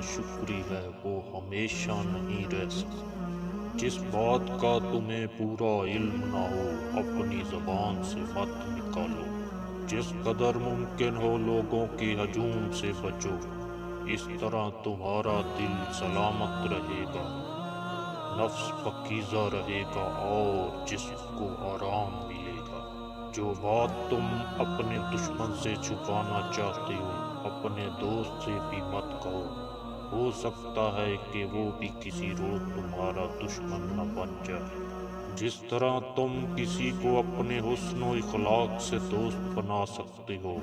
شکری ہے وہ ہمیشہ نہیں رہ سکتا۔ جس بات کا تمہیں پورا علم نہ ہو اپنی زبان سے مت نکالو۔ جس قدر ممکن ہو لوگوں کے ہجوم سے بچو، اس طرح تمہارا دل سلامت رہے گا، نفس پاکیزہ رہے گا اور جسم کو آرام ملے گا۔ جو بات تم اپنے دشمن سے چھپانا چاہتے ہو اپنے دوست سے بھی مت کہو، ہو سکتا ہے کہ وہ بھی کسی روز تمہارا دشمن نہ بن جائے۔ جس طرح تم کسی کو اپنے حسن و اخلاق سے دوست بنا سکتے ہو،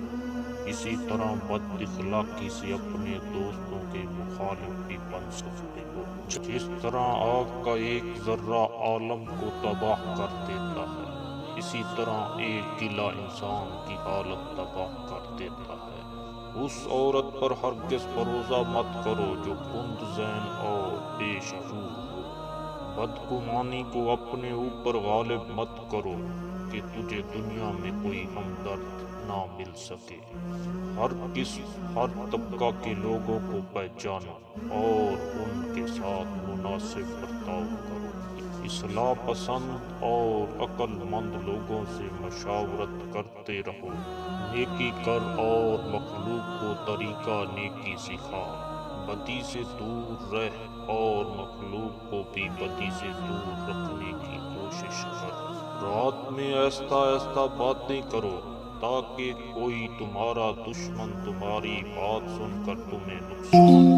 اسی طرح بد اخلاقی سے اپنے دوستوں کے مخالف بھی بن سکتے ہو۔ جس طرح آگ کا ایک ذرہ عالم کو تباہ کر دیتا ہے، اسی طرح ایک گلہ انسان کی حالت تباہ کر دیتا ہے۔ اس عورت پر ہرگز بھروسہ مت کرو جو کند ذہن اور بے شعور ہو۔ بدگمانی کو اپنے اوپر غالب مت کرو کہ تجھے دنیا میں کوئی ہمدرد نہ مل سکے۔ ہر قسم ہر طبقہ کے لوگوں کو پہچانو اور ان کے ساتھ مناسب برتاؤ کرو۔ اصلاح پسند اور عقل مند لوگوں سے مشاورت کرتے رہو۔ نیکی کر اور مخلوق کو طریقہ نیکی سکھا۔ بدی سے دور رہ اور مخلوق کو بھی بدی سے دور رکھنے کی کوشش کر۔ رات میں آہستہ آہستہ باتیں کرو تاکہ کوئی تمہارا دشمن تمہاری بات سن کر تمہیں نقصان